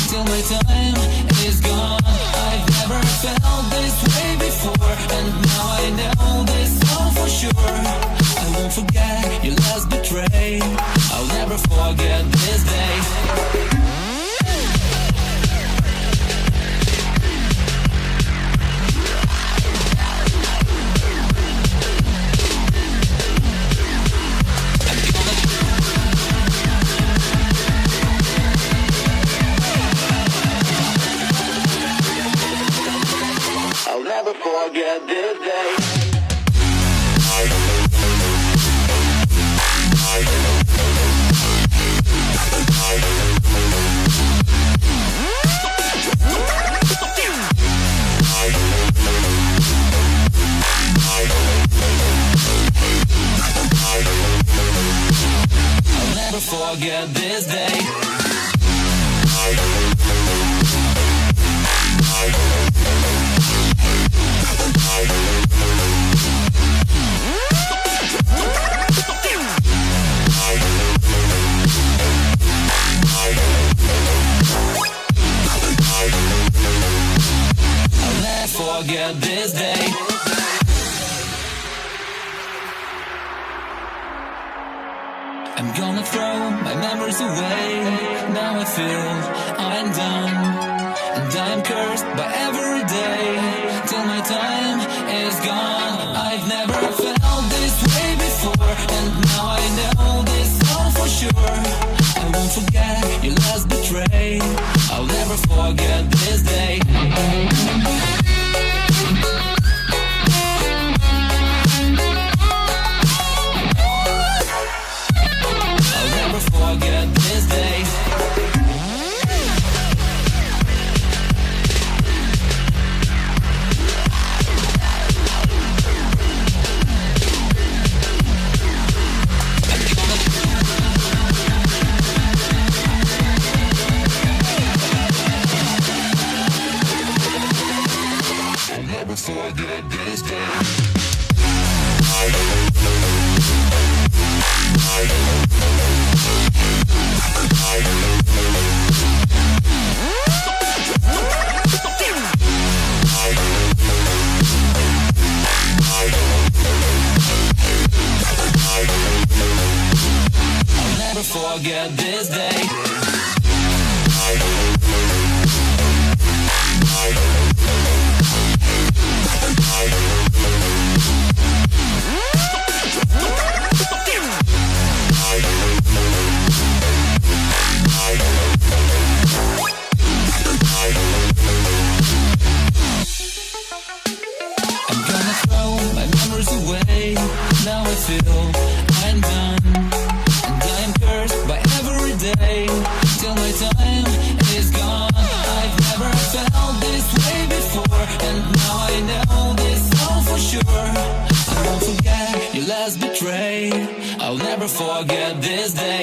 till my time is gone. I've never felt this way before, and now I know this all for sure. I won't forget your last betray. I'll never forget this day. I'll never forget this day. I'll never forget this day. I'll never forget this day. I'm gonna throw my memories away. Now I feel I'm done, and I'm cursed by every day till my time is gone. I've never felt this way before, and now I know this all for sure. I won't forget your last betray. I'll never forget this day. Forget this day. I'll never forget this day. I'll never forget this day. I'm gonna throw my memories away. Now I feel I'm done, and I am cursed by every day till my time is gone. I've never felt this way before, and now I know this all for sure. I won't forget your last betray. I'll never forget this day.